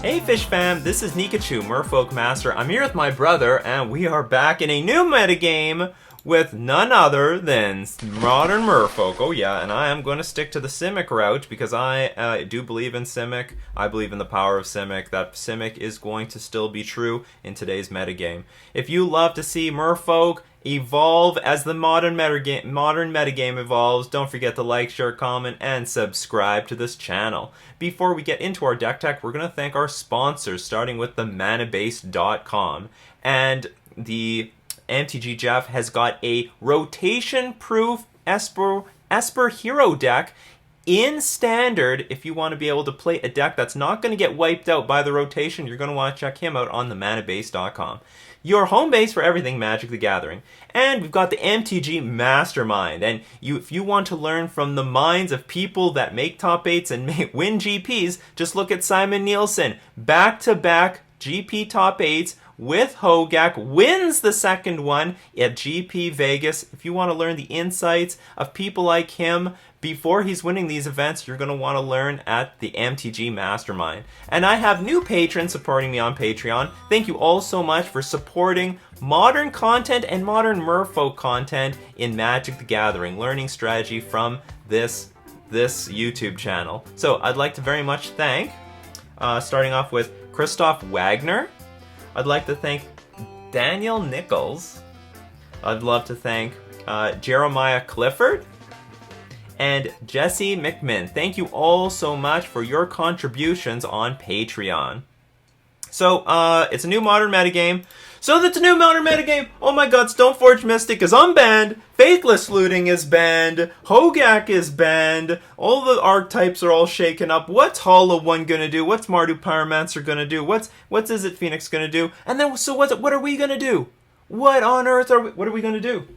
Hey Fish Fam, this is Nikachu, Merfolk Master. I'm here with my brother, and we are back in a new metagame with none other than Modern Merfolk. Oh yeah, and I am going to stick to the Simic route because I do believe in Simic. I believe in the power of Simic. That Simic is going to still be true in today's metagame. If you love to see Merfolk evolve as the modern metagame evolves, don't forget to like, share, comment, and subscribe to this channel. Before we get into our deck tech, we're going to thank our sponsors, starting with the manabase.com. And the MTG Jeff has got a rotation-proof Esper Hero deck in Standard. If you want to be able to play a deck that's not going to get wiped out by the rotation, you're going to want to check him out on the manabase.com. Your home base for everything Magic the Gathering. And we've got the MTG Mastermind. And if you want to learn from the minds of people that make top 8s and win GPs, just look at Simon Nielsen. Back-to-back GP top 8s with Hogak, wins the second one at GP Vegas. If you want to learn the insights of people like him before he's winning these events, you're going to want to learn at the MTG Mastermind. And I have new patrons supporting me on Patreon. Thank you all so much for supporting modern content and modern Merfolk content in Magic the Gathering, learning strategy from this YouTube channel. So I'd like to very much thank, starting off with Christoph Wagner. I'd like to thank Daniel Nichols. I'd love to thank Jeremiah Clifford and Jesse McMinn. Thank you all so much for your contributions on Patreon. So, it's a new modern metagame. So that's a new modern metagame. Oh my god, Stoneforge Mystic is unbanned. Faithless Looting is banned. Hogak is banned. All the archetypes are all shaken up. What's Hollow One gonna do? What's Mardu Pyromancer gonna do? What's Izzet Phoenix gonna do? And then, so what are we gonna do? What on earth what are we gonna do?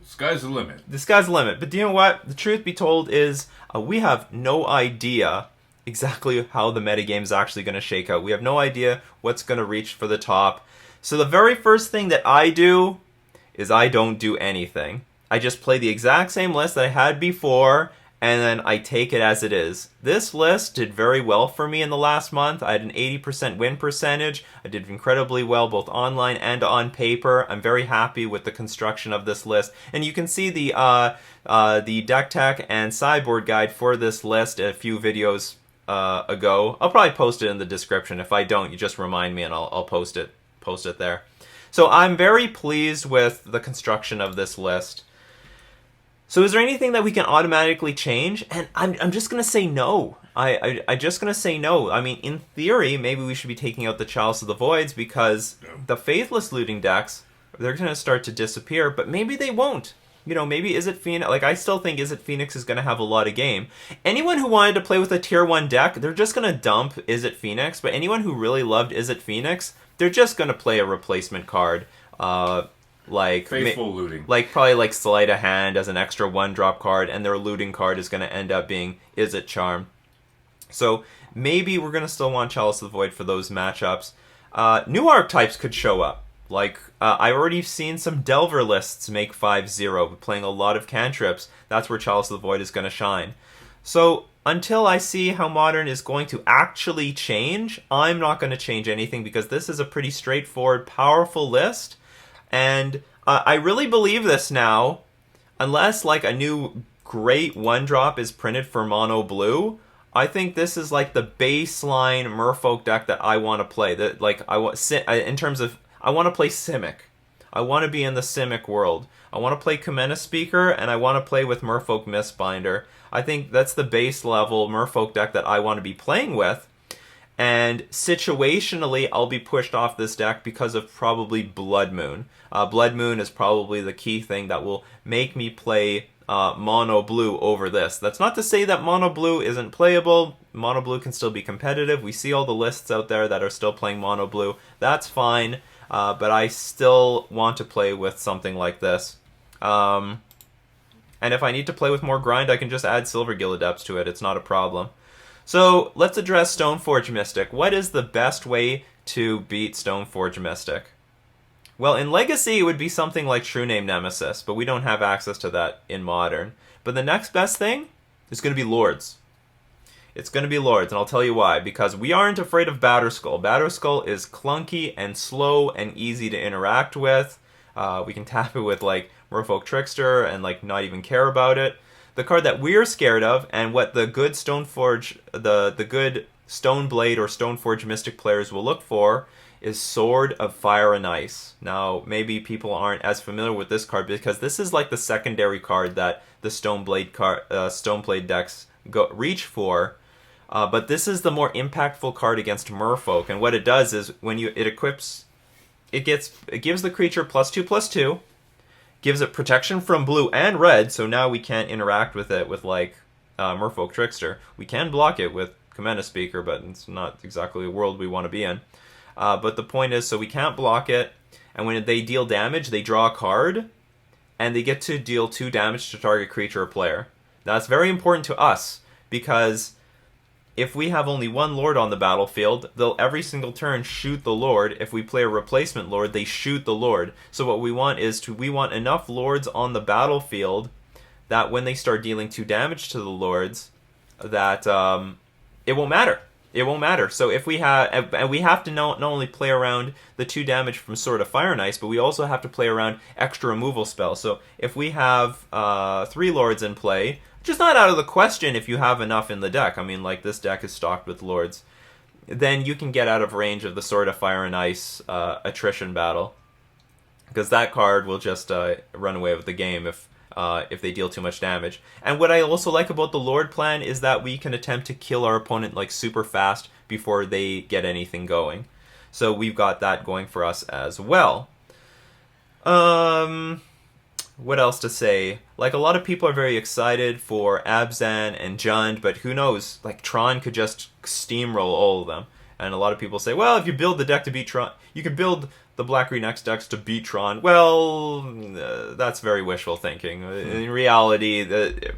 Sky's the limit. The sky's the limit. But do you know what? The truth be told is we have no idea exactly how the metagame is actually going to shake out. We have no idea what's going to reach for the top. So the very first thing that I do is I don't do anything. I just play the exact same list that I had before, and then I take it as it is. This list did very well for me in the last month. I had an 80% win percentage. I did incredibly well both online and on paper. I'm very happy with the construction of this list. And you can see the deck tech and sideboard guide for this list a few videos ago. I'll probably post it in the description. If I don't, you just remind me and I'll post it there. So I'm very pleased with the construction of this list. So is there anything that we can automatically change? And I'm just going to say no. I'm just going to say no. I mean, in theory, maybe we should be taking out the Chalice of the Voids because the Faithless Looting decks, they're going to start to disappear, but maybe they won't. You know, maybe Izzet Phoenix, like I still think Izzet Phoenix is going to have a lot of game. Anyone who wanted to play with a tier 1 deck, they're just going to dump Izzet Phoenix, but anyone who really loved Izzet Phoenix, they're just going to play a replacement card. Like Faithful Looting. Like probably like Sleight of Hand as an extra 1-drop card, and their looting card is going to end up being Izzet Charm. So maybe we're going to still want Chalice of the Void for those matchups. New archetypes could show up. Like, I've already seen some Delver lists make 5-0, playing a lot of cantrips. That's where Chalice of the Void is going to shine. So, until I see how Modern is going to actually change, I'm not going to change anything because this is a pretty straightforward, powerful list. And I really believe this now, unless, like, a new great 1-drop is printed for Mono Blue, I think this is, like, the baseline Merfolk deck that I want to play. That, like, in terms of... I want to play Simic. I want to be in the Simic world. I want to play Kamena Speaker, and I want to play with Merfolk Mistbinder. I think that's the base level Merfolk deck that I want to be playing with. And situationally, I'll be pushed off this deck because of probably Blood Moon. Blood Moon is probably the key thing that will make me play Mono Blue over this. That's not to say that Mono Blue isn't playable. Mono Blue can still be competitive. We see all the lists out there that are still playing Mono Blue. That's fine. But I still want to play with something like this. And if I need to play with more grind, I can just add Silver Gill Adepts to it. It's not a problem. So let's address Stoneforge Mystic. What is the best way to beat Stoneforge Mystic? Well, in Legacy, it would be something like True Name Nemesis, but we don't have access to that in Modern. But the next best thing is going to be Lords. It's going to be Lords, and I'll tell you why. Because we aren't afraid of Batterskull. Batterskull is clunky and slow and easy to interact with. We can tap it with, like, Merfolk Trickster and, like, not even care about it. The card that we're scared of, and what the good Stoneforge, the good Stoneblade or Stoneforge Mystic players will look for, is Sword of Fire and Ice. Now, maybe people aren't as familiar with this card because this is like the secondary card that the Stoneblade decks reach for. But this is the more impactful card against Merfolk, and what it does is when it equips, it gives the creature +2/+2, gives it protection from blue and red, so now we can't interact with it with like Merfolk Trickster. We can block it with Commander Speaker, but it's not exactly the world we want to be in. But the point is, so we can't block it, and when they deal damage, they draw a card, and they get to deal 2 damage to target creature or player. Now, that's very important to us, because if we have only 1 Lord on the battlefield, they'll every single turn shoot the Lord. If we play a replacement Lord, they shoot the Lord. So what we want is we want enough Lords on the battlefield that when they start dealing 2 damage to the Lords, that it won't matter. It won't matter. So if we have, and we have to not only play around the 2 damage from Sword of Fire and Ice, but we also have to play around extra removal spells. So if we have 3 Lords in play, which is not out of the question if you have enough in the deck. I mean, like, this deck is stocked with Lords. Then you can get out of range of the Sword of Fire and Ice attrition battle, because that card will just run away with the game if they deal too much damage. And what I also like about the Lord plan is that we can attempt to kill our opponent like super fast before they get anything going. So we've got that going for us as well. What else to say? Like, a lot of people are very excited for Abzan and Jund, but who knows? Like, Tron could just steamroll all of them. And a lot of people say, well, if you build the deck to beat Tron, you could build the Black-Green X decks to beat Tron. Well, that's very wishful thinking. In reality,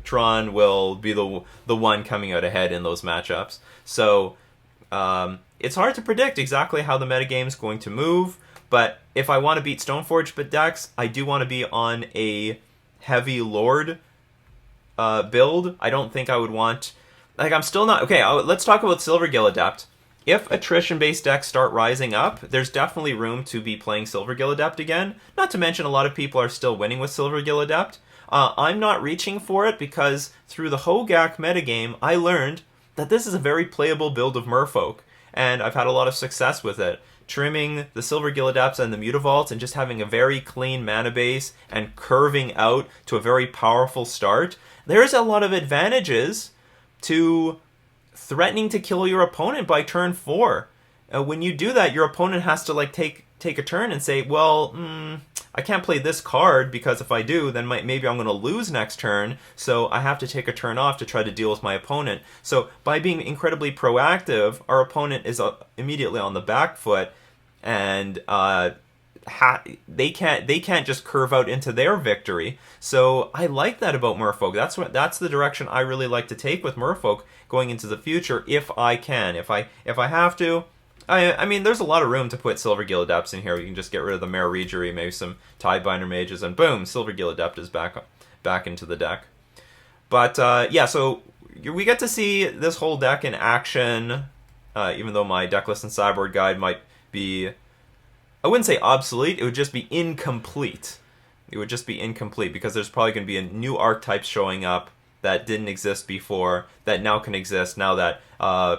Tron will be the one coming out ahead in those matchups. So, it's hard to predict exactly how the metagame is going to move. But if I want to beat Stoneforge decks, I do want to be on a heavy Lord build. I don't think I would want... Like, I'm still not... Okay, let's talk about Silvergill Adept. If attrition-based decks start rising up, there's definitely room to be playing Silvergill Adept again. Not to mention, a lot of people are still winning with Silvergill Adept. I'm not reaching for it because through the Hogak metagame, I learned that this is a very playable build of Merfolk. And I've had a lot of success with it. Trimming the Silvergill Adepts and the Mutavaults and just having a very clean mana base and curving out to a very powerful start. There's a lot of advantages to threatening to kill your opponent by turn 4. When you do that, your opponent has to like take a turn and say, well, I can't play this card because if I do, then maybe I'm going to lose next turn, so I have to take a turn off to try to deal with my opponent. So by being incredibly proactive, our opponent is immediately on the back foot, and they can't just curve out into their victory. So I like that about Merfolk. That's the direction I really like to take with Merfolk going into the future, if I can. If I have to. I mean, there's a lot of room to put Silvergill Adepts in here. You can just get rid of the Mare Regery, maybe some Tidebinder Mages, and boom, Silvergill Adept is back into the deck. But, yeah, so we get to see this whole deck in action, even though my decklist and sideboard guide might be, I wouldn't say obsolete, it would just be incomplete. It would just be incomplete, because there's probably going to be a new archetype showing up that didn't exist before, that now can exist now that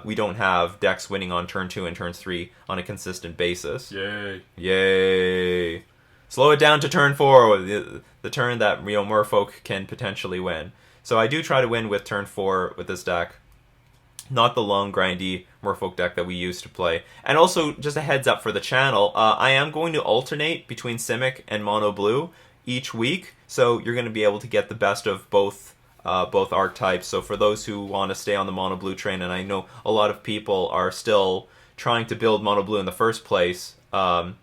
we don't have decks winning on turn 2 and turn 3 on a consistent basis. Yay. Yay. Slow it down to turn 4, the turn that Merfolk can potentially win. So I do try to win with turn 4 with this deck. Not the long, grindy Merfolk deck that we used to play. And also, just a heads up for the channel, I am going to alternate between Simic and Mono Blue each week, so you're going to be able to get the best of both archetypes. So for those who want to stay on the Mono Blue train, and I know a lot of people are still trying to build Mono Blue in the first place, don't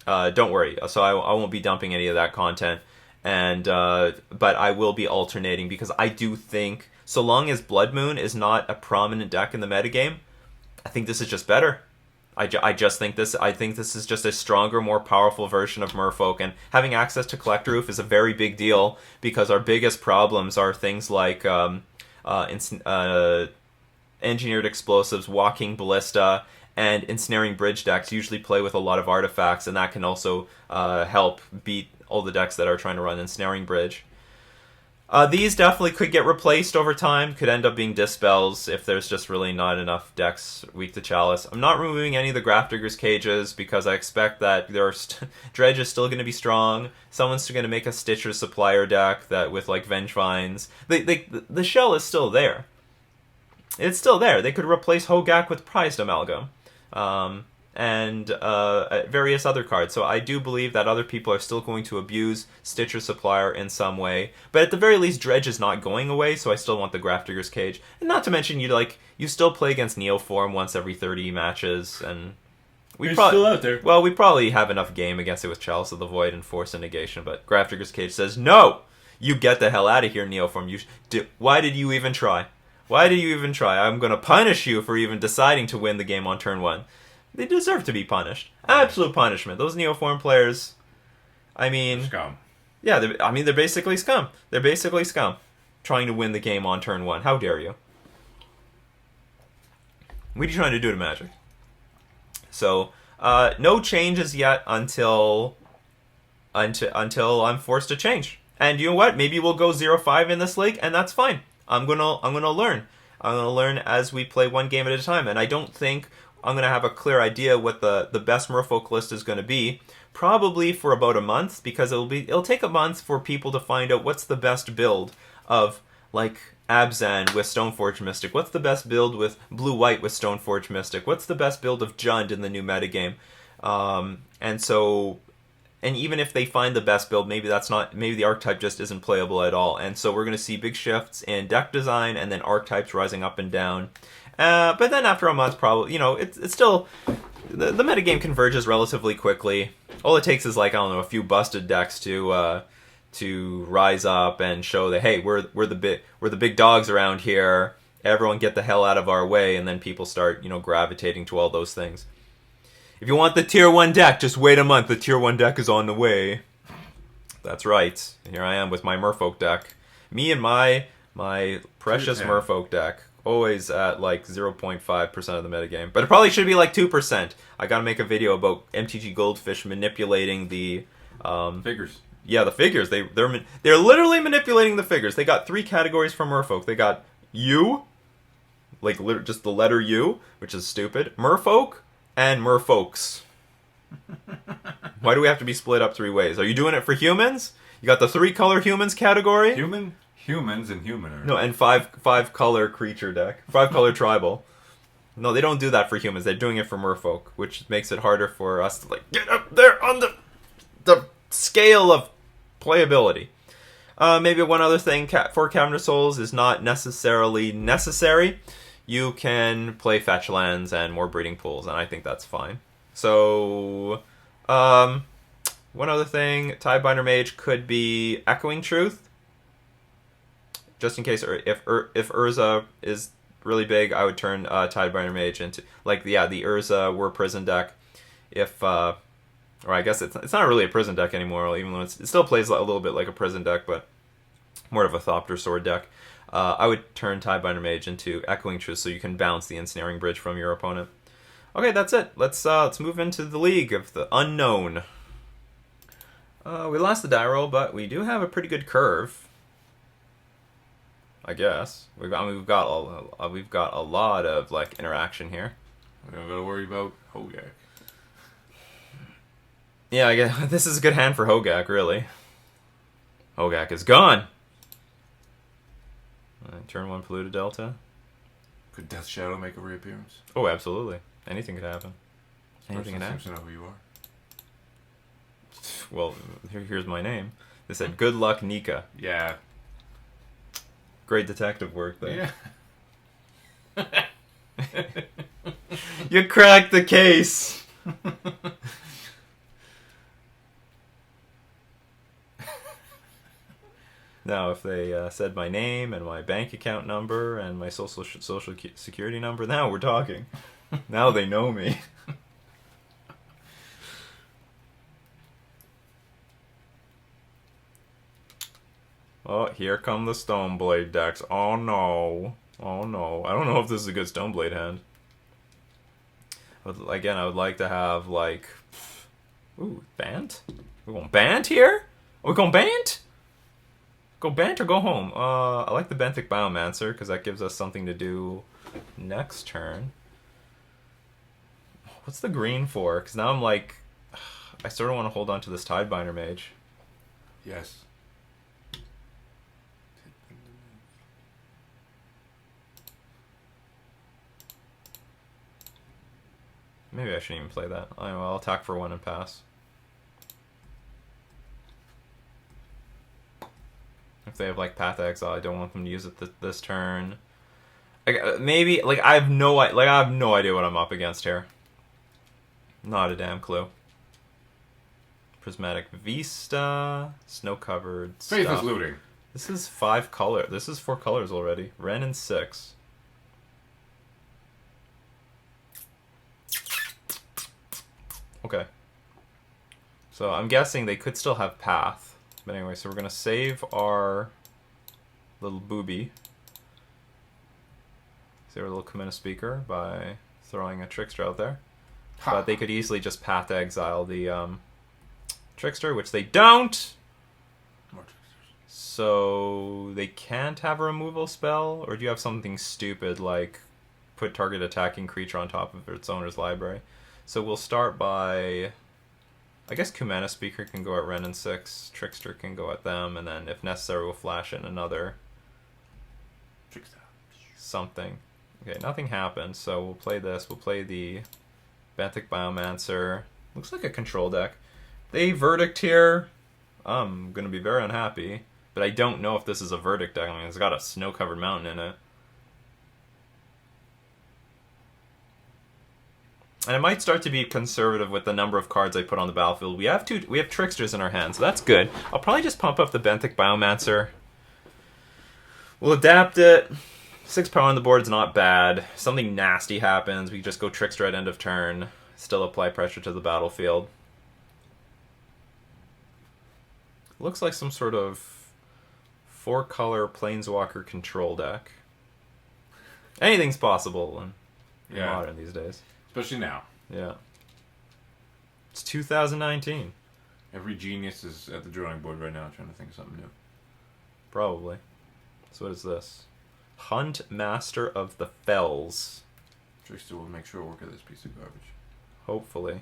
worry. So I won't be dumping any of that content, and but I will be alternating, because I do think, so long as Blood Moon is not a prominent deck in the metagame, I think this is just better. I just think this. I think this is just a stronger, more powerful version of Merfolk, and having access to Collector Roof is a very big deal, because our biggest problems are things like engineered explosives, walking ballista, and ensnaring bridge decks usually play with a lot of artifacts, and that can also help beat all the decks that are trying to run ensnaring bridge. These definitely could get replaced over time, could end up being dispels if there's just really not enough decks weak to Chalice. I'm not removing any of the Grafdigger's cages because I expect that Dredge is still going to be strong. Someone's going to make a Stitcher Supplier deck that with like Vengevines. The shell is still there. It's still there. They could replace Hogak with Prized Amalgam. And various other cards. So I do believe that other people are still going to abuse Stitcher Supplier in some way. But at the very least, Dredge is not going away, so I still want the Grafdigger's Cage. And not to mention, you still play against Neoform once every 30 matches, and it's still out there. Well, we probably have enough game against it with Chalice of the Void and Force and Negation, but Grafdigger's Cage says, no! You get the hell out of here, Neoform. Why did you even try? Why did you even try? I'm going to punish you for even deciding to win the game on turn 1. They deserve to be punished. Absolute punishment. Those Neoform players, I mean... Scum. Yeah, they're basically scum. They're basically scum. Trying to win the game on turn 1. How dare you? What are you trying to do to Magic? So, no changes yet until I'm forced to change. And you know what? Maybe we'll go 0-5 in this league, and that's fine. I'm gonna learn. I'm gonna learn as we play one game at a time, and I don't think I'm going to have a clear idea what the best Merfolk list is going to be, probably for about a month, because it'll take a month for people to find out what's the best build of, like, Abzan with Stoneforge Mystic, what's the best build with Blue-White with Stoneforge Mystic, what's the best build of Jund in the new metagame, and even if they find the best build, maybe the archetype just isn't playable at all, and so we're going to see big shifts in deck design, and then archetypes rising up and down. But then after a month, probably, it's still... The metagame converges relatively quickly. All it takes is, like, I don't know, a few busted decks to rise up and show that, hey, we're the big dogs around here. Everyone get the hell out of our way, and then people start, gravitating to all those things. If you want the Tier 1 deck, just wait a month. The Tier 1 deck is on the way. That's right. Here I am with my Merfolk deck. Me and my precious Merfolk deck. Always at like 0.5% of the metagame. But it probably should be like 2%. I gotta make a video about MTG Goldfish manipulating the... figures. Yeah, the figures. They're literally manipulating the figures. They got 3 categories for Merfolk. They got U, like just the letter U, which is stupid, Merfolk, and Merfolks. Why do we have to be split up 3 ways? Are you doing it for humans? You got the 3-color humans category? Humans and humaners. No, and 5-color creature deck. 5-color tribal. No, they don't do that for humans. They're doing it for Merfolk, which makes it harder for us to, like, get up there on the scale of playability. Maybe one other thing for Cabinet Souls is not necessarily necessary. You can play fetch lands and more breeding pools, and I think that's fine. So, one other thing, Tidebinder Mage could be Echoing Truth. Just in case, if Urza is really big, I would turn Tidebinder Mage into, like, the Urza War Prison deck. Or I guess it's not really a prison deck anymore, even though it still plays a little bit like a prison deck, but more of a Thopter Sword deck. I would turn Tidebinder Mage into Echoing Truth so you can bounce the Ensnaring Bridge from your opponent. Okay, that's it. Let's move into the League of the Unknown. We lost the die roll, but we do have a pretty good curve. I guess we've got a lot of, like, interaction here. We don't gotta worry about Hogak. Yeah, I guess this is a good hand for Hogak, really. Hogak is gone. Turn 1 Polluted Delta. Could Death Shadow make a reappearance? Oh, absolutely. Anything could happen. Anything could happen. Seems to know who you are. Well, here's my name. They said, "Good luck, Nika." Yeah. Great detective work there. Yeah. You cracked the case. Now, if they said my name and my bank account number and my social security number, now we're talking. Now they know me. Oh, here come the Stoneblade decks. Oh no. Oh no, I don't know if this is a good Stoneblade hand. Again, I would like to have, like... Ooh, Bant? We're going Bant here? Are we going Bant? Go Bant or go home? I like the Benthic Biomancer, because that gives us something to do next turn. What's the green for? Because now I'm like... I sort of want to hold on to this Tidebinder Mage. Yes. Maybe I shouldn't even play that. I'll attack for 1 and pass. If they have like Path of Exile, I don't want them to use it this turn. Maybe like I have no idea what I'm up against here. Not a damn clue. Prismatic Vista, snow covered. Faithless Looting. This is 5 color. This is 4 colors already. Ren and 6. Okay. So I'm guessing they could still have Path. But anyway, so we're going to save our little booby. Save our little Kamina Speaker by throwing a Trickster out there. Ha. But they could easily just Path to Exile the Trickster, which they don't! More Tricksters. So they can't have a removal spell? Or do you have something stupid like put target attacking creature on top of its owner's library? So we'll start by... I guess Kumana Speaker can go at Ren and 6, Trickster can go at them, and then if necessary we'll flash in another Trickster. something. Okay, nothing happened, so we'll play this. We'll play the Benthic Biomancer. Looks like a control deck. They Verdict here. I'm going to be very unhappy, but I don't know if this is a Verdict deck. I mean, it's got a snow-covered mountain in it. And I might start to be conservative with the number of cards I put on the battlefield. We have Tricksters in our hand, so that's good. I'll probably just pump up the Benthic Biomancer. We'll adapt it. 6 power on the board's not bad. Something nasty happens, we just go Trickster at end of turn. Still apply pressure to the battlefield. Looks like some sort of 4-color Planeswalker control deck. Anything's possible in Modern these days. Especially now. Yeah. It's 2019. Every genius is at the drawing board right now trying to think of something new. Probably. So what is this? Hunt Master of the Fells. Trickster will make sure work of this piece of garbage. Hopefully.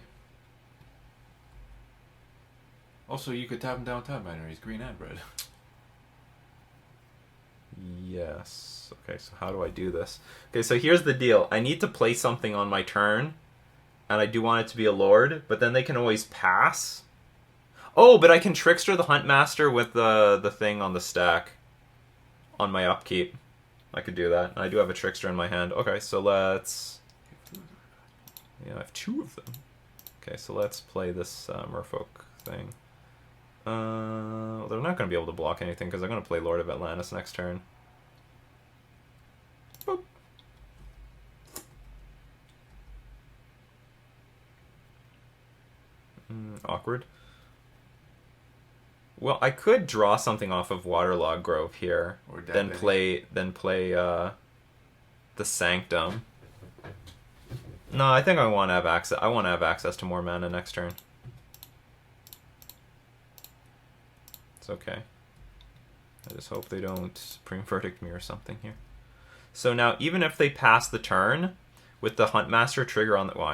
Also, you could tap him down Tidebinder. He's green and red. Yes. Okay, so how do I do this? Okay, so here's the deal. I need to play something on my turn, and I do want it to be a Lord, but then they can always pass. Oh, but I can Trickster the Huntmaster with the thing on the stack on my upkeep. I could do that. And I do have a Trickster in my hand. Okay, so let's... Yeah, I have 2 of them. Okay, so let's play this Merfolk thing. They're not going to be able to block anything because I'm going to play Lord of Atlantis next turn. Boop. Awkward. Well, I could draw something off of Waterlog Grove here, Or then play the Sanctum. No, I think I want to have access. I want to have access to more mana next turn. It's okay. I just hope they don't Supreme Verdict me or something here. So now, even if they pass the turn with the Huntmaster trigger on the... Well,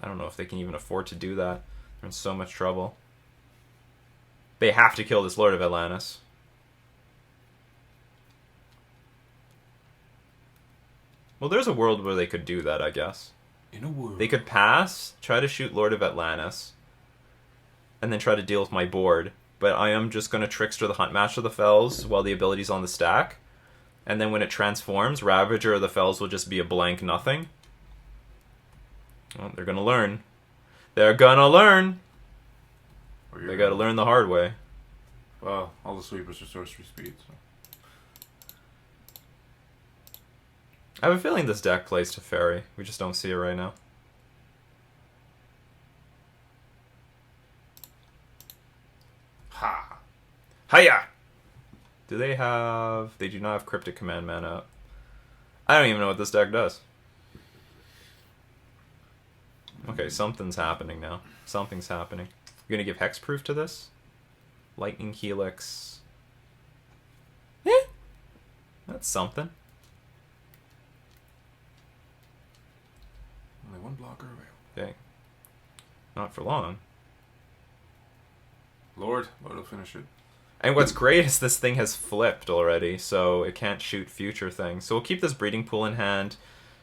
I don't know if they can even afford to do that. They're in so much trouble. They have to kill this Lord of Atlantis. Well, there's a world where they could do that, I guess. In a world. They could pass, try to shoot Lord of Atlantis, and then try to deal with my board. But I am just going to Trickster the Huntmaster of the Fells while the ability's on the stack. And then when it transforms, Ravager of the Fells will just be a blank nothing. Well, they're going to learn. They're going to learn. They got to learn the hard way. Well, all the sweepers are sorcery speed, so. I have a feeling this deck plays Teferi. We just don't see it right now. Ha! Hiya! Do they have... They do not have Cryptic Command mana. I don't even know what this deck does. Okay, something's happening now. Something's happening. You're gonna give hexproof to this? Lightning Helix. Eh, that's something. Only one blocker available. Okay. Not for long. Lord will finish it. And what's great is this thing has flipped already, so it can't shoot future things. So we'll keep this breeding pool in hand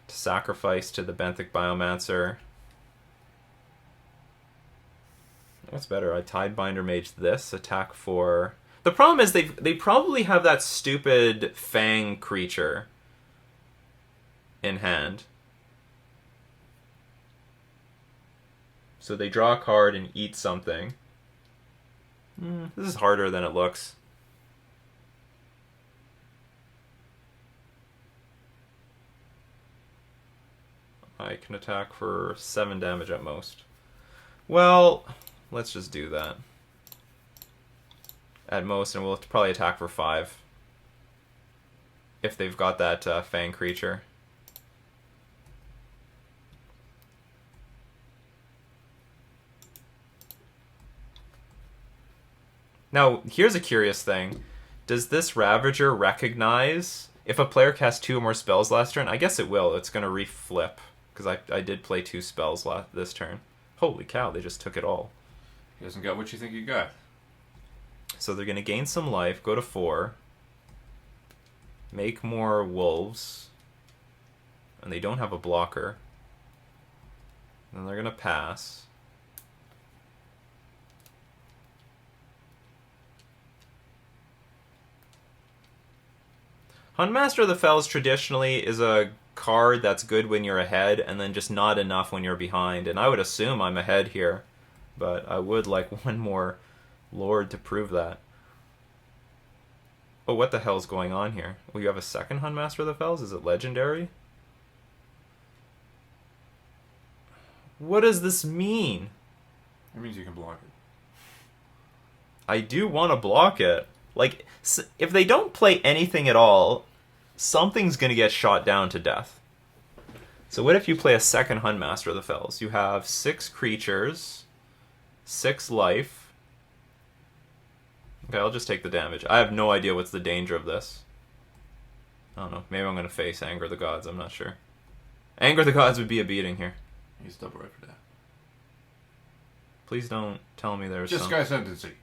to sacrifice to the Benthic Biomancer. What's better? I Tidebinder Mage this, attack for... The problem is they probably have that stupid Fang creature in hand. So they draw a card and eat something. This is harder than it looks. I can attack for 7 damage at most. Well, let's just do that. At most, and we'll probably attack for 5. If they've got that Fang creature. Now, here's a curious thing. Does this Ravager recognize if a player casts 2 or more spells last turn? I guess it will. It's going to reflip, because I did play 2 spells this turn. Holy cow, they just took it all. He hasn't got what you think he got. So they're going to gain some life, go to 4, make more wolves, and they don't have a blocker. Then they're going to pass. Huntmaster of the Fells traditionally is a card that's good when you're ahead and then just not enough when you're behind. And I would assume I'm ahead here, but I would like one more Lord to prove that. Oh, what the hell's going on here? Oh, you have a second Huntmaster of the Fells? Is it legendary? What does this mean? It means you can block it. I do want to block it. Like, if they don't play anything at all, something's going to get shot down to death. So what if you play a second Huntmaster of the Fells? You have 6 creatures, 6 life. Okay, I'll just take the damage. I have no idea what's the danger of this. I don't know. Maybe I'm going to face Anger of the Gods. I'm not sure. Anger of the Gods would be a beating here. He's double right for that. Please don't tell me there's Just some... Sky Sentency.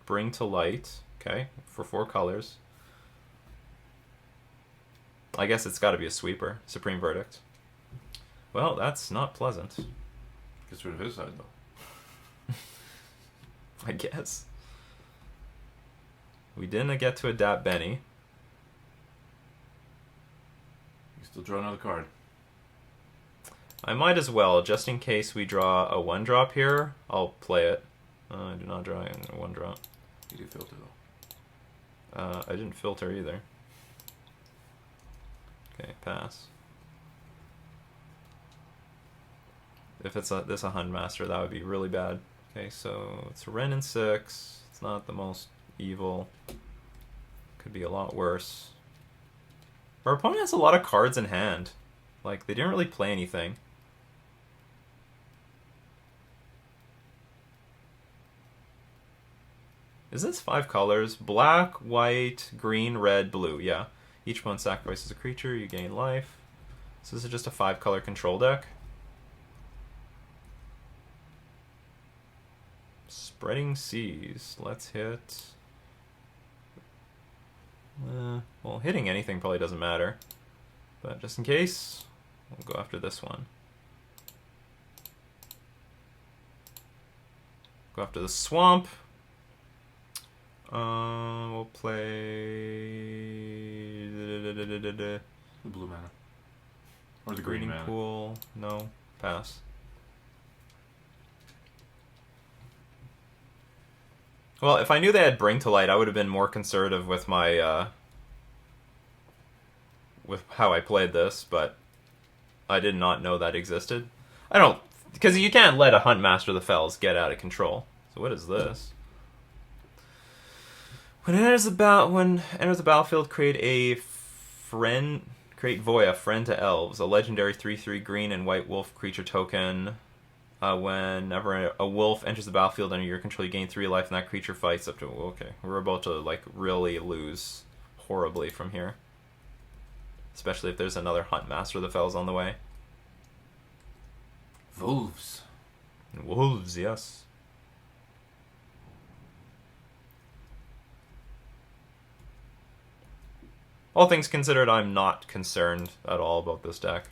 Bring to light. Okay, for 4 colors. I guess it's got to be a sweeper. Supreme Verdict. Well, that's not pleasant. Gets rid of his side, though. I guess. We didn't get to adapt Benny. You still draw another card. I might as well, just in case we draw a 1-drop here. I'll play it. I do not draw a 1-drop. You do filter, though. I didn't filter either. Okay, pass. If it's this a Huntmaster, that would be really bad. Okay, so it's a Ren and 6. It's not the most evil. Could be a lot worse. Our opponent has a lot of cards in hand. Like, they didn't really play anything. Is this 5 colors? Black, white, green, red, blue. Yeah. Each one sacrifices a creature, you gain life. So this is just a 5-color control deck. Spreading Seas. Let's hit... well, hitting anything probably doesn't matter. But just in case, we'll go after this one. Go after the swamp. We'll play The blue mana. Or the green mana. pool. No, pass. Well, if I knew they had Bring to Light, I would have been more conservative with my with how I played this, but I did not know that existed. I don't, because you can't let a Huntmaster of the Fells get out of control. So what is this? When enters the battlefield, create a Create Voya, friend to elves, a legendary 3/3 green and white wolf creature token. Whenever a wolf enters the battlefield under your control, you gain 3 life, and that creature fights up to. Okay, we're about to like really lose horribly from here, especially if there's another Hunt Master of the Fells on the way. Wolves. Wolves, yes. All things considered, I'm not concerned at all about this deck.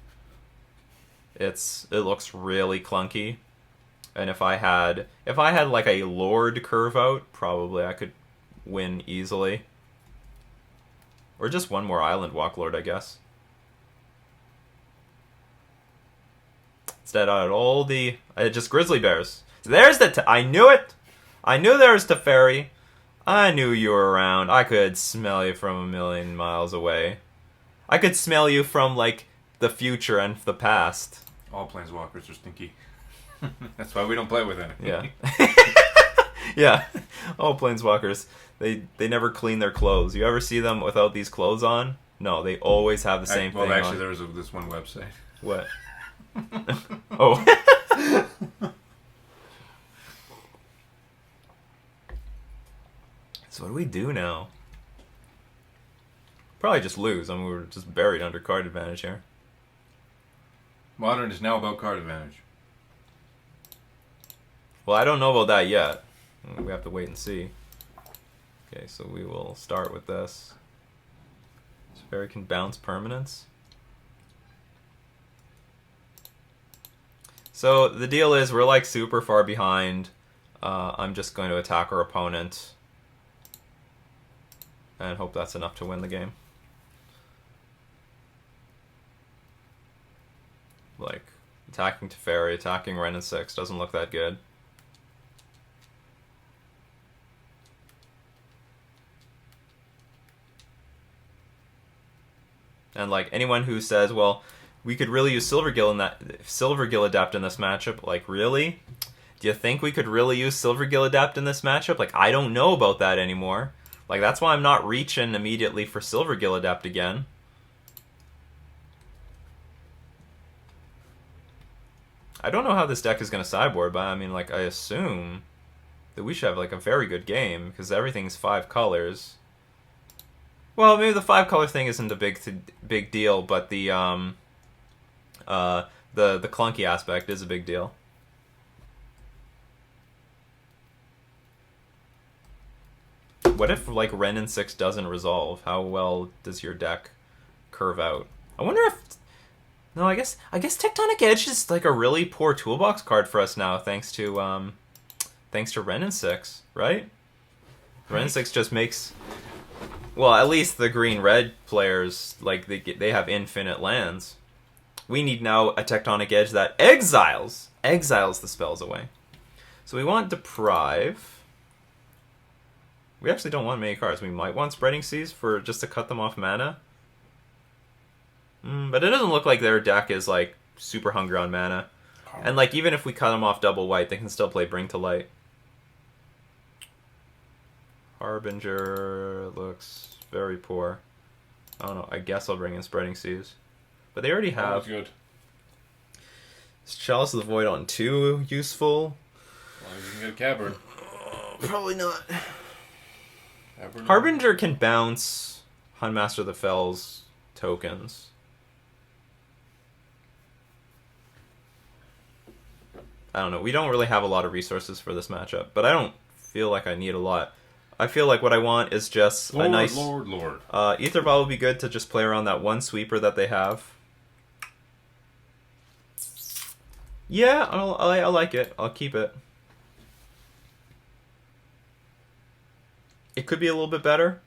It looks really clunky, and if I had like a Lord curve out, probably I could win easily. Or just one more Island Walk Lord, I guess. Instead, I had all the just Grizzly Bears. So there's I knew it. I knew there was Teferi. I knew you were around. I could smell you from a million miles away. I could smell you from, like, the future and the past. All planeswalkers are stinky. That's why we don't play with any. Yeah. Yeah. All planeswalkers. They never clean their clothes. You ever see them without these clothes on? No, they always have the same thing on. Well, actually, there was this one website. What? Oh. So what do we do now? Probably just lose. I mean, we're just buried under card advantage here. Modern is now about card advantage. Well, I don't know about that yet. We have to wait and see. Okay, so we will start with this. Teferi can bounce permanents. So the deal is we're like super far behind. I'm just going to attack our opponent and hope that's enough to win the game. Like, attacking Teferi, attacking Wrenn and 6 doesn't look that good. And like anyone who says, well, we could really use Silvergill Adapt in this matchup, like, really? Do you think we could really use Silvergill Adapt in this matchup? Like, I don't know about that anymore. Like, that's why I'm not reaching immediately for Silvergill Adapt again. I don't know how this deck is going to sideboard, but I mean, like, I assume that we should have, like, a very good game, because everything's 5 colors. Well, maybe the 5-color thing isn't a big deal, but the clunky aspect is a big deal. What if, like, Wrenn and 6 doesn't resolve? How well does your deck curve out? I wonder if... No, I guess Tectonic Edge is, like, a really poor toolbox card for us now, thanks to Wrenn and 6, right? Wrenn and 6 just makes... Well, at least the green-red players, like, they have infinite lands. We need now a Tectonic Edge that exiles the spells away. So we want Deprive. We actually don't want many cards. We might want Spreading Seas for just to cut them off mana. But it doesn't look like their deck is, like, super hungry on mana. And, like, even if we cut them off double white, they can still play Bring to Light. Harbinger looks very poor. I don't know. I guess I'll bring in Spreading Seas. But they already have... Good. Is Chalice of the Void on 2 useful? As long as you can get a Cavern. Probably not. Cavern. Harbinger can bounce Huntmaster of the Fells tokens. I don't know. We don't really have a lot of resources for this matchup, but I don't feel like I need a lot. I feel like what I want is just a nice... Lord. Ether Ball would be good to just play around that one sweeper that they have. Yeah, I like it. I'll keep it. It could be a little bit better.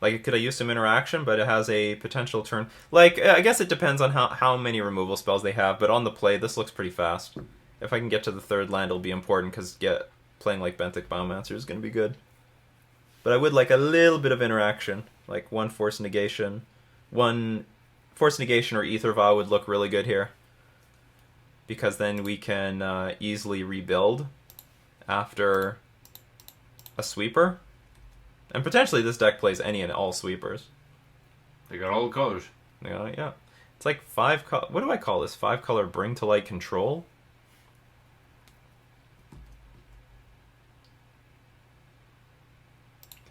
Like, it could have used some interaction, but it has a potential turn. Like, I guess it depends on how many removal spells they have, but on the play, this looks pretty fast. If I can get to the 3rd land, it'll be important, because playing like Benthic Biomancer is going to be good. But I would like a little bit of interaction, like one Force Negation. One Force Negation or Ether Vow would look really good here, because then we can easily rebuild after a sweeper. And potentially this deck plays any and all sweepers. They got all the colors. Yeah. It's like what do I call this? 5-color bring to light control?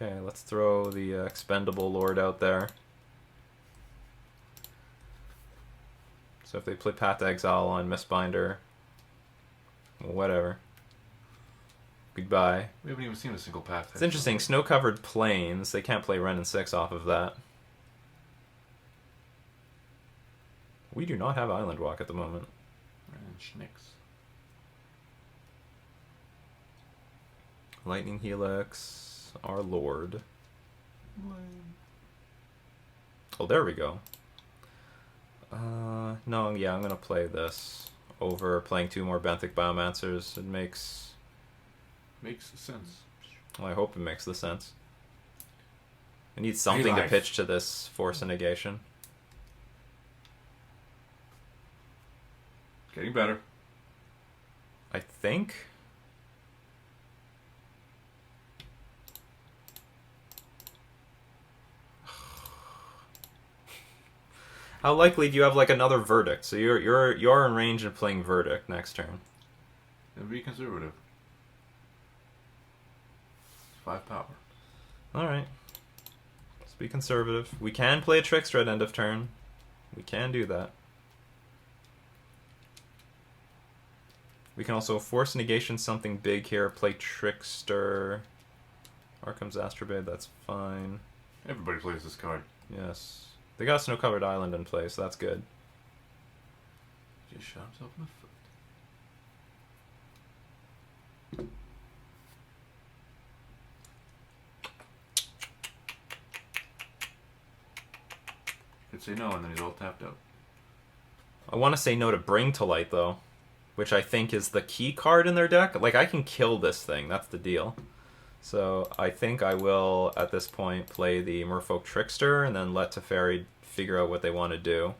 Okay, let's throw the expendable lord out there. So if they play Path to Exile on Mistbinder, whatever. Goodbye. We haven't even seen a single path. It's interesting. Snow-covered plains. They can't play Wrenn and 6 off of that. We do not have Island Walk at the moment. And Schnicks. Lightning Helix. Our Lord. Oh, there we go. No, yeah, I'm going to play this over playing 2 more Benthic Biomancers. It makes sense. Well, I hope it makes the sense. I need something to pitch to this Force and Negation. Getting better. I think. How likely do you have like another Verdict? So you're in range of playing Verdict next turn. And be conservative. 5 power. Alright. Let's be conservative. We can play a Trickster at end of turn. We can do that. We can also Force Negation something big here. Play Trickster. Arkham's Astrobade, that's fine. Everybody plays this card. Yes. They got Snow-Covered Island in play, so that's good. Just shot himself in the foot. Could say no, and then he's all tapped out. I want to say no to Bring to Light, though, which I think is the key card in their deck. Like, I can kill this thing. That's the deal. So I think I will, at this point, play the Merfolk Trickster and then let Teferi figure out what they want to do.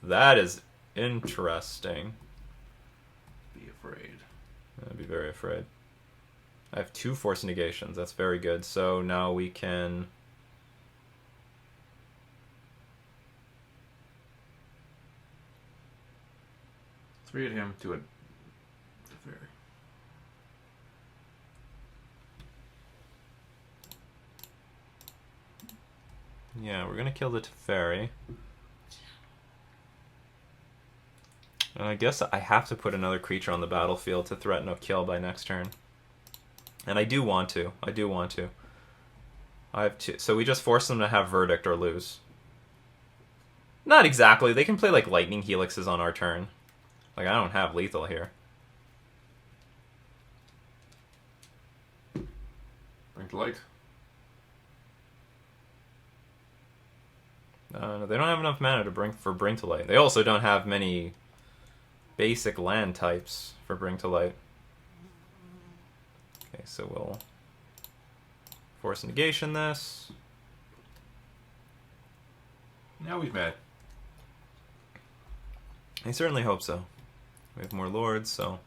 That is interesting. Be afraid. I'd be very afraid. I have 2 Force Negations. That's very good. So now we can... Three at him, 2 at the fairy. Yeah, we're gonna kill the Teferi. And I guess I have to put another creature on the battlefield to threaten a kill by next turn. And I do want to. I do want to. I have 2. So we just force them to have Verdict or lose. Not exactly. They can play like Lightning Helixes on our turn. Like, I don't have lethal here. Bring to light. No, they don't have enough mana to bring to light. They also don't have many basic land types for bring to light. Okay, so we'll Force Negation this. Now he's mad. I certainly hope so. We have more lords, so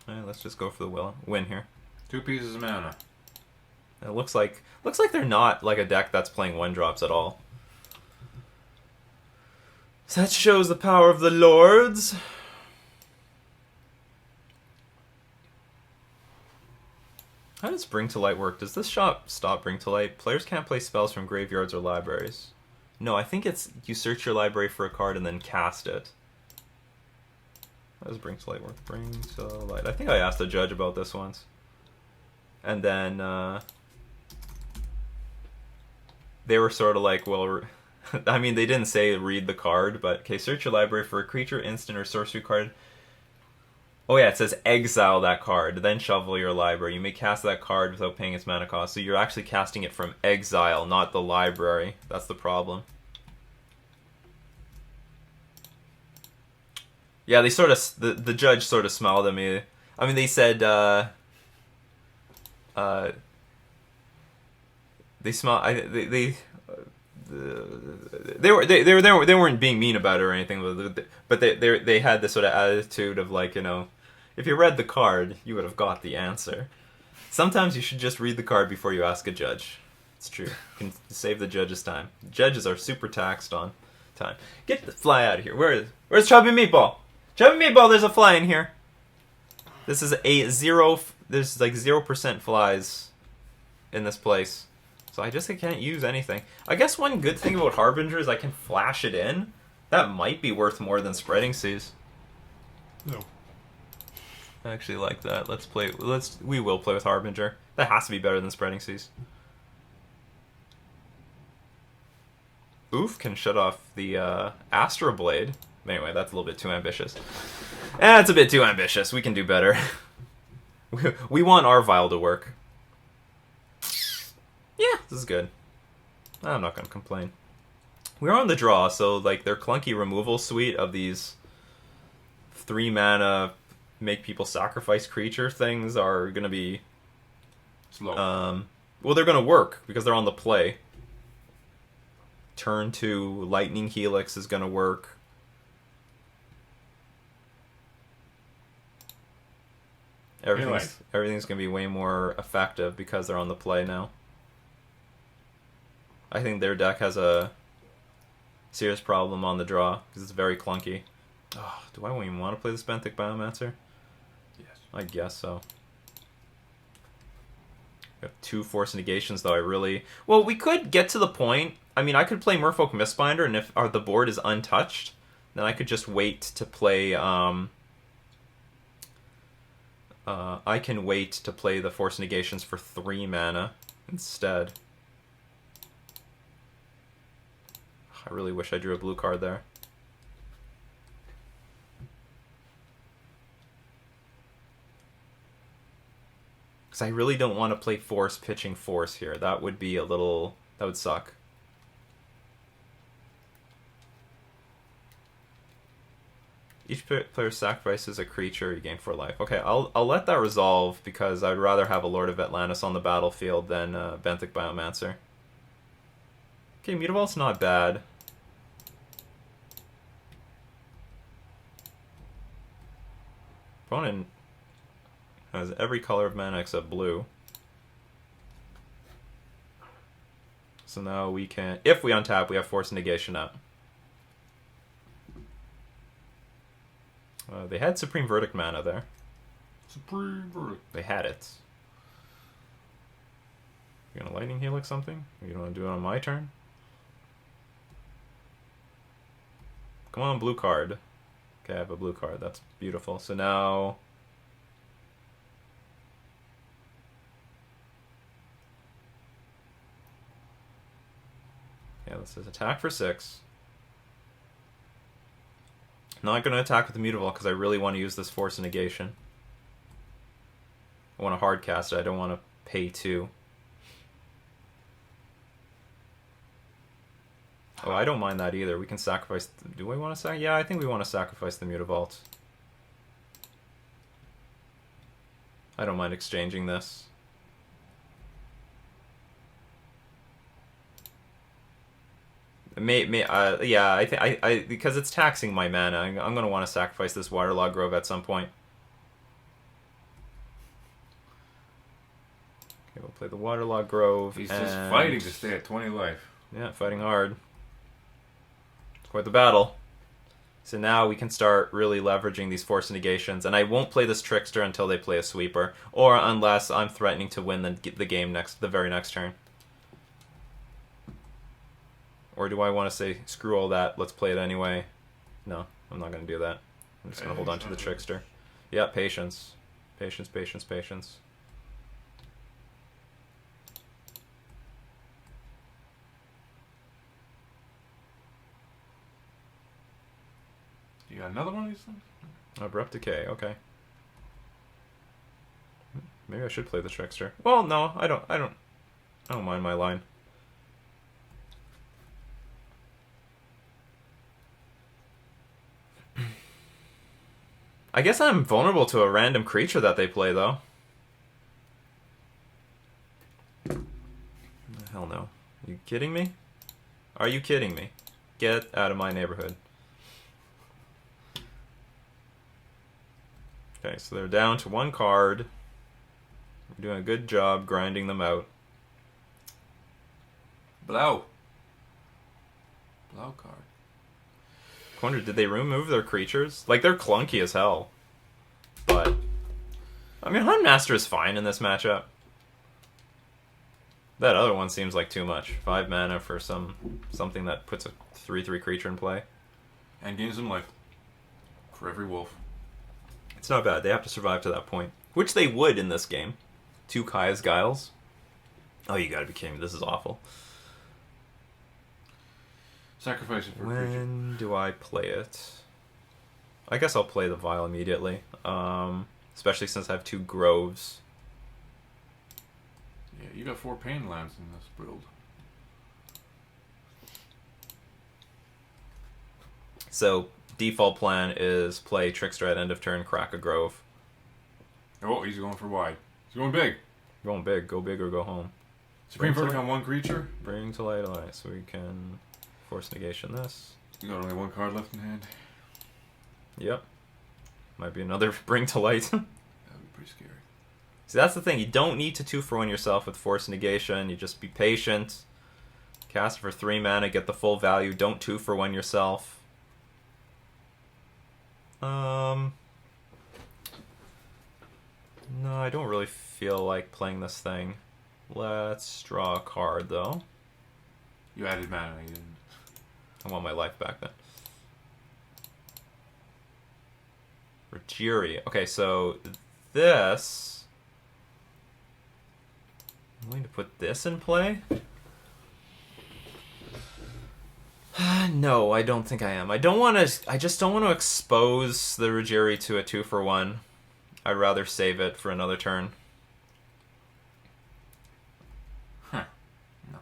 let's just go for the win here. 2 pieces of mana. It looks like they're not like a deck that's playing 1-drops at all. So that shows the power of the lords. How does Bring to Light work? Does this shop stop Bring to Light? Players can't play spells from graveyards or libraries. No, I think it's you search your library for a card and then cast it. How does Bring to Light work? Bring to Light. I think I asked a judge about this once. And then they were sort of like, well, I mean, they didn't say read the card, but okay, search your library for a creature, instant, or sorcery card. Oh yeah, it says exile that card, then shuffle your library. You may cast that card without paying its mana cost. So you're actually casting it from exile, not the library. That's the problem. Yeah, they sort of the judge sort of smiled at me. I mean, they said they smiled. They weren't being mean about it or anything, but they had this sort of attitude of like, you know, If you read the card, you would have got the answer. Sometimes you should just read the card before you ask a judge. It's true. You can save the judge's time. Judges are super taxed on time. Get the fly out of here. Where's Chubby Meatball? Chubby Meatball, there's a fly in here. This is a zero. There's like 0% flies in this place. So I can't use anything. I guess one good thing about Harbinger is I can flash it in. That might be worth more than Spreading Seas. No. I actually like that. We will play with Harbinger. That has to be better than Spreading Seas. Oof can shut off the Astro Blade. Anyway, that's a little bit too ambitious. It's a bit too ambitious. We can do better. We want our Vial to work. Yeah, this is good. I'm not going to complain. We're on the draw, so like their clunky removal suite of these 3 mana make people sacrifice creature things are going to be slow. Well, they're going to work because they're on the play. Turn 2 Lightning Helix is going to work. Everything's going to be way more effective because they're on the play now. I think their deck has a serious problem on the draw because it's very clunky. Oh, do I even want to play this Benthic Biomancer? Yes. I guess so. We have 2 Force Negations, though. Well, we could get to the point. I mean, I could play Merfolk Mistbinder, and if the board is untouched, then I could just wait to play. I can wait to play the Force Negations for 3 mana instead. I really wish I drew a blue card there. Because I really don't want to play Force pitching Force here. That would be that would suck. Each player sacrifices a creature, you gain 4 life. Okay, I'll let that resolve because I'd rather have a Lord of Atlantis on the battlefield than Benthic Biomancer. Okay, Mutavault's not bad. Opponent has every color of mana except blue. So now we can, if we untap, we have Force Negation up. They had Supreme Verdict mana there. Supreme Verdict. They had it. You gonna Lightning Helix something? You don't want to do it on my turn? Come on, blue card. Okay, I have a blue card. That's beautiful. So now... yeah, this is attack for 6. Not going to attack with the Mutavault because I really want to use this Force of Negation. I want to hard cast it. I don't want to pay 2. Oh, I don't mind that either. We can sacrifice... do we want to sacrifice? Yeah, I think we want to sacrifice the Mutavault. I don't mind exchanging this. Yeah, I because it's taxing my mana, I'm going to want to sacrifice this Waterlog Grove at some point. Okay, we'll play the Waterlog Grove. He's just fighting to stay at 20 life. Yeah, fighting hard. It's quite the battle. So now we can start really leveraging these Force Negations, and I won't play this Trickster until they play a Sweeper, or unless I'm threatening to win the game the very next turn. Or do I want to say, screw all that, let's play it anyway? No, I'm not going to do that. I'm just going to hold on to the Trickster. Yeah, patience. Patience, patience, patience. You got another one of these things? Abrupt Decay, okay. Maybe I should play the Trickster. Well, no, I don't mind my line. I guess I'm vulnerable to a random creature that they play, though. Hell no. Are you kidding me? Are you kidding me? Get out of my neighborhood. Okay, so they're down to 1 card. We're doing a good job grinding them out. Blow. Blow card. I wonder, did they remove their creatures? Like, they're clunky as hell. But, I mean, Huntmaster is fine in this matchup. That other one seems like too much. 5 mana for something that puts a 3/3 creature in play. And gains them life. For every wolf. It's not bad. They have to survive to that point. Which they would in this game. 2 Kaya's Guiles. Oh, you gotta be kidding me. This is awful. Sacrifice it for a creature. When do I play it? I guess I'll play the Vial immediately. Especially since I have 2 Groves. Yeah, you got 4 pain lands in this build. So, default plan is play Trickster at end of turn, crack a Grove. Oh, he's going for wide. He's going big. Going big. Go big or go home. Supreme Verdict on 1 creature. Bring to light ally, so we can force negation this. You got only 1 card left in hand. Yep. Might be another bring to light. That'd be pretty scary. See, that's the thing. You don't need to 2-for-1 yourself with force negation. You just be patient. Cast it for 3 mana, get the full value. Don't 2-for-1 yourself. No, I don't really feel like playing this thing. Let's draw a card, though. You added mana, you didn't. I want my life back then. Rajiri. Okay, so this... I'm going to put this in play. No, I don't think I am. I just don't want to expose the Rajiri to a 2-for-1. I'd rather save it for another turn. Huh. No.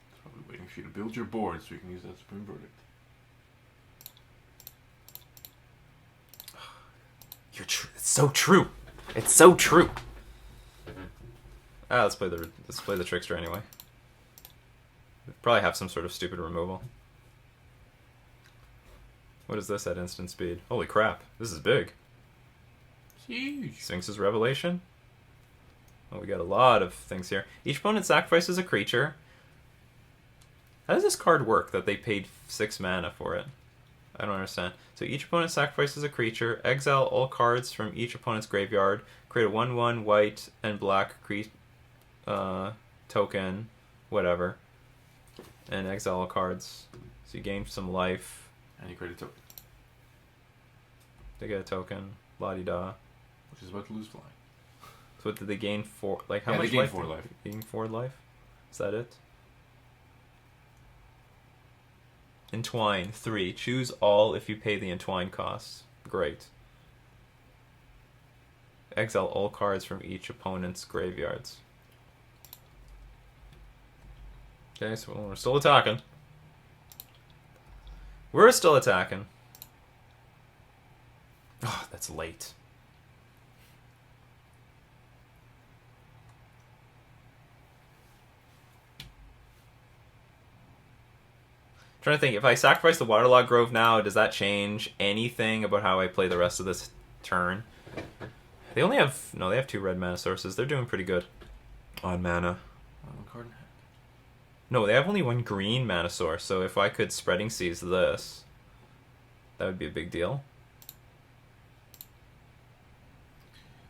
It's probably waiting for you to build your board so you can use that Supreme Verdict. You're true. It's so true. It's so true. Let's play the Trickster anyway. We probably have some sort of stupid removal. What is this at instant speed? Holy crap! This is big. Huge. Sphinx's Revelation. Oh, we got a lot of things here. Each opponent sacrifices a creature. How does this card work that they paid 6 mana for it? I don't understand. So each opponent sacrifices a creature, exile all cards from each opponent's graveyard, create a 1/1 white and black token, whatever, and exile all cards. So you gain some life. And you create a token. They get a token. La-di-da. Which is about to lose flying. So what did they gain for? Like how Yeah, much they gain life? 4 life. They gain 4 life? Is that it? Entwine 3. Choose all if you pay the entwine cost. Great. Exile all cards from each opponent's graveyards. Okay, so we're still attacking. We're still attacking. Oh, that's late. Trying to think, if I sacrifice the Waterlogged Grove now, does that change anything about how I play the rest of this turn? They only have... No, they have 2 red mana sources. They're doing pretty good on mana. One card in hand. No, they have only 1 green mana source, so if I could Spreading Seas this, that would be a big deal.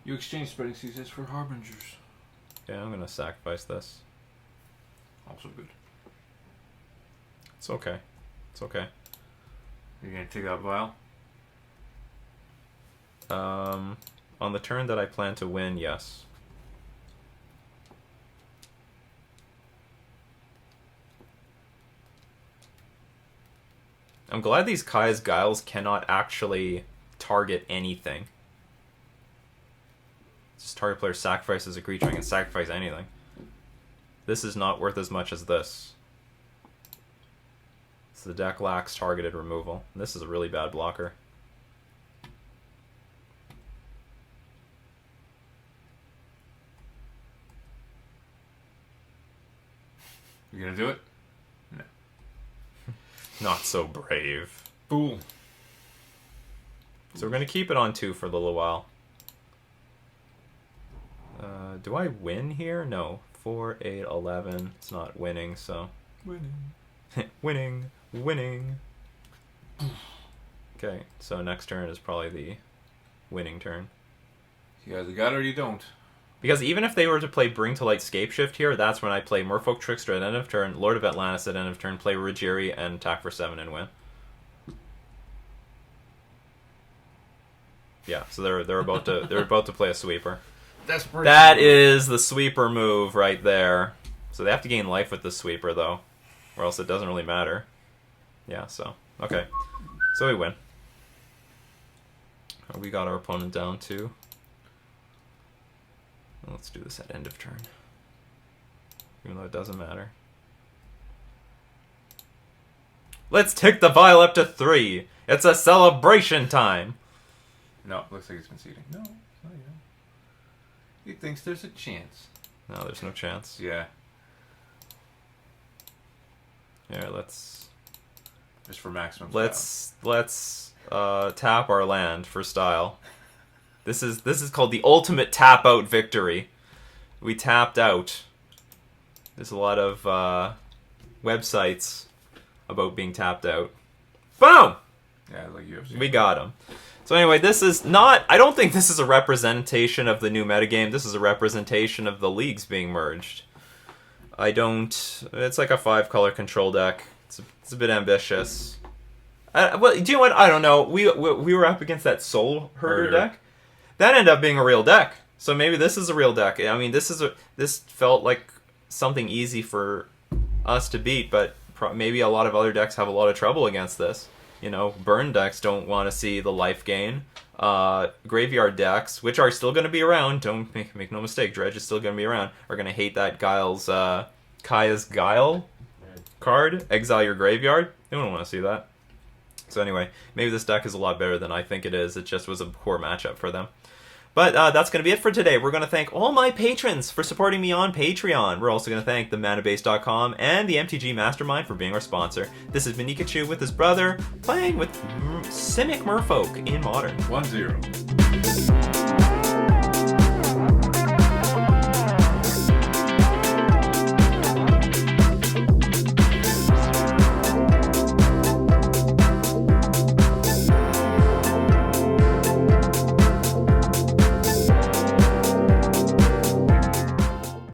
You exchange Spreading Seas for Harbingers. Yeah, I'm going to sacrifice this. Also good. It's okay. It's okay. You're going to take that vial? On the turn that I plan to win, yes. I'm glad these Kai's Guiles cannot actually target anything. Just target player sacrifices a creature, I can sacrifice anything. This is not worth as much as this. So the deck lacks targeted removal. This is a really bad blocker. You gonna do it? No. Not so brave. Fool. So we're gonna keep it on 2 for a little while. Do I win here? No. 4, 8, 11. It's not winning, so. Winning. Winning. Okay, so next turn is probably the winning turn. You either got it or you don't. Because even if they were to play Bring to Light Scapeshift here, that's when I play Merfolk Trickster at end of turn, Lord of Atlantis at end of turn, play Rugiri, and attack for 7 and win. Yeah, so they're about to play a sweeper. That is the sweeper move right there. So they have to gain life with the sweeper though, or else it doesn't really matter. Yeah, so okay, so we win. We got our opponent down to. Let's do this at end of turn, even though it doesn't matter. Let's tick the vial up to 3. It's a celebration time. No, looks like it's been seeding. No, it's not yet. He thinks there's a chance. No, there's no chance. Yeah. Here, let's. Just for maximum. Let's tap our land for style. This is called the ultimate tap out victory. We tapped out. There's a lot of websites about being tapped out. Boom! Yeah, like UFC. We got him. So anyway, this is not... I don't think this is a representation of the new metagame. This is a representation of the leagues being merged. I don't... It's like a 5-color control deck. It's a bit ambitious. Well, do you know what? I don't know. We were up against that Soul Herder deck. That ended up being a real deck. So maybe this is a real deck. I mean, this felt like something easy for us to beat, but maybe a lot of other decks have a lot of trouble against this. You know, burn decks don't want to see the life gain. Graveyard decks, which are still going to be around, don't make no mistake, Dredge is still going to be around, are going to hate that Kaya's Guile card. Exile your graveyard. They don't want to see that. So anyway, maybe this deck is a lot better than I think it is. It just was a poor matchup for them. But that's going to be it for today. We're going to thank all my patrons for supporting me on Patreon. We're also going to thank themanabase.com and the MTG Mastermind for being our sponsor. This has been Nikachu with his brother, playing with Simic Merfolk in Modern. 1-0.